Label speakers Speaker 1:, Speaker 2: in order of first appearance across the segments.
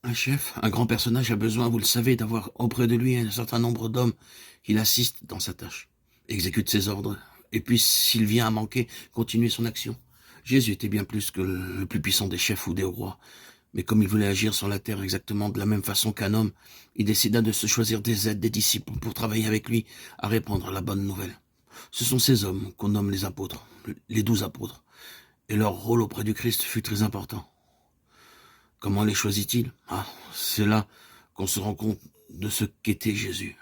Speaker 1: Un chef, un grand personnage a besoin, vous le savez, d'avoir auprès de lui un certain nombre d'hommes qui l'assistent dans sa tâche, exécute ses ordres, et puis s'il vient à manquer, continuer son action. Jésus était bien plus que le plus puissant des chefs ou des rois, mais comme il voulait agir sur la terre exactement de la même façon qu'un homme, il décida de se choisir des aides, des disciples pour travailler avec lui à répandre la bonne nouvelle. Ce sont ces hommes qu'on nomme les apôtres, les 12 apôtres, et leur rôle auprès du Christ fut très important. Comment les choisit-il? C'est là qu'on se rend compte de ce qu'était Jésus,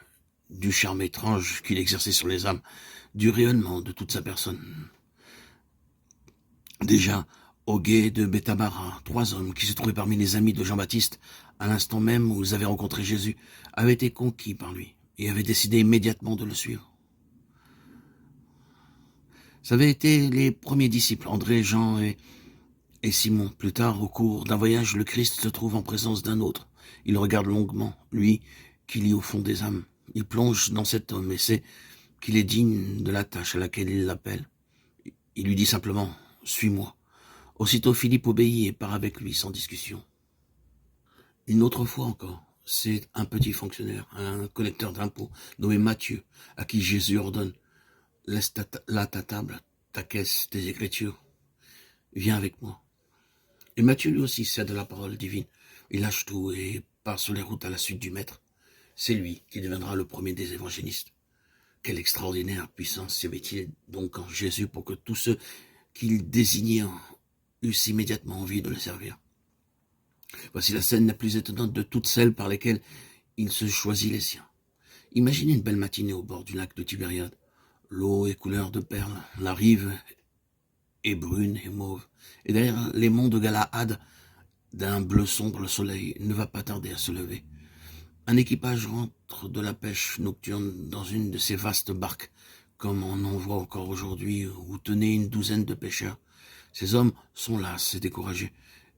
Speaker 1: du charme étrange qu'il exerçait sur les âmes, du rayonnement de toute sa personne. Déjà, au gué de Bethabara, 3 hommes qui se trouvaient parmi les amis de Jean-Baptiste, à l'instant même où ils avaient rencontré Jésus, avaient été conquis par lui et avaient décidé immédiatement de le suivre. Ça avait été les premiers disciples, André, Jean et Simon. Plus tard, au cours d'un voyage, le Christ se trouve en présence d'un autre. Il regarde longuement, lui, qui lit au fond des âmes. Il plonge dans cet homme et sait qu'il est digne de la tâche à laquelle il l'appelle. Il lui dit simplement « Suis-moi ». Aussitôt Philippe obéit et part avec lui sans discussion. Une autre fois encore, c'est un petit fonctionnaire, un collecteur d'impôts, nommé Matthieu, à qui Jésus ordonne « Laisse là ta table, ta caisse, tes écritures. Viens avec moi ». Et Matthieu lui aussi cède la parole divine. Il lâche tout et part sur les routes à la suite du maître. C'est lui qui deviendra le premier des évangélistes. Quelle extraordinaire puissance y avait-il donc en Jésus pour que tous ceux qu'il désignait eussent immédiatement envie de le servir. Voici la scène la plus étonnante de toutes celles par lesquelles il se choisit les siens. Imaginez une belle matinée au bord du lac de Tibériade. L'eau est couleur de perle, la rive est brune et mauve, et derrière les monts de Galaad, d'un bleu sombre, le soleil ne va pas tarder à se lever. Un équipage rentre de la pêche nocturne dans une de ces vastes barques, comme on en voit encore aujourd'hui, où tenaient une douzaine de pêcheurs. Ces hommes sont las et découragés.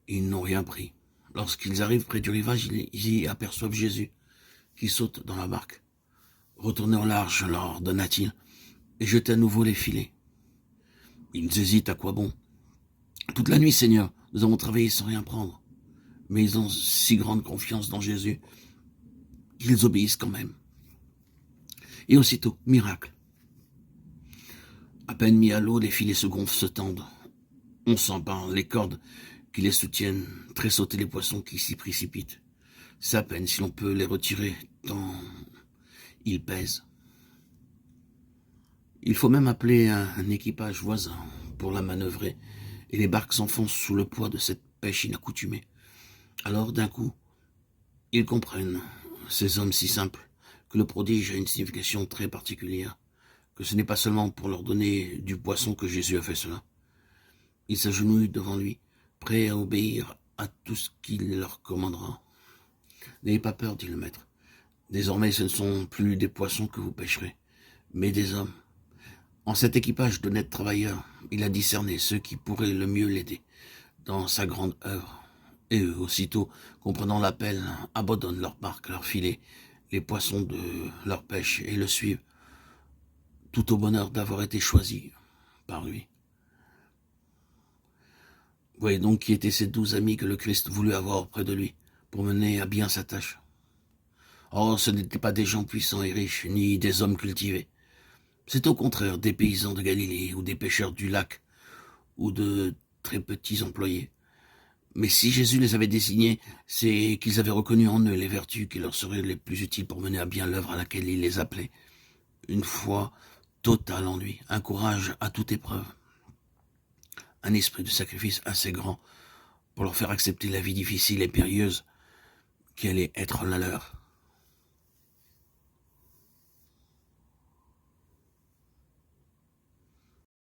Speaker 1: Ils n'ont rien pris. Lorsqu'ils arrivent près du rivage, ils y aperçoivent Jésus, qui saute dans la barque. « Retournez au large, leur donna-t-il, et jetez à nouveau les filets. » Ils hésitent, à quoi bon? « Toute la nuit, Seigneur, nous avons travaillé sans rien prendre. » Mais ils ont si grande confiance dans Jésus qu'ils obéissent quand même. Et aussitôt, miracle. À peine mis à l'eau, les filets se gonflent, se tendent. On sent par les cordes qui les soutiennent tressauter les poissons qui s'y précipitent. C'est à peine si l'on peut les retirer, tant ils pèsent. Il faut même appeler un équipage voisin pour la manœuvrer, et les barques s'enfoncent sous le poids de cette pêche inaccoutumée. Alors, d'un coup, ils comprennent, ces hommes si simples, que le prodige a une signification très particulière, que ce n'est pas seulement pour leur donner du poisson que Jésus a fait cela. Ils s'agenouillent devant lui, prêts à obéir à tout ce qu'il leur commandera. « N'ayez pas peur, dit le maître. Désormais, ce ne sont plus des poissons que vous pêcherez, mais des hommes. » En cet équipage d'honnêtes travailleurs, il a discerné ceux qui pourraient le mieux l'aider dans sa grande œuvre. Et eux, aussitôt, comprenant l'appel, abandonnent leur barque, leurs filets, les poissons de leur pêche et le suivent, tout au bonheur d'avoir été choisis par lui. Voyez donc qui étaient ces 12 amis que le Christ voulut avoir auprès de lui pour mener à bien sa tâche. Oh, ce n'étaient pas des gens puissants et riches, ni des hommes cultivés. C'est au contraire des paysans de Galilée ou des pêcheurs du lac ou de très petits employés. Mais si Jésus les avait désignés, c'est qu'ils avaient reconnu en eux les vertus qui leur seraient les plus utiles pour mener à bien l'œuvre à laquelle il les appelait. Une foi totale en lui, un courage à toute épreuve, un esprit de sacrifice assez grand pour leur faire accepter la vie difficile et périlleuse qui allait être la leur.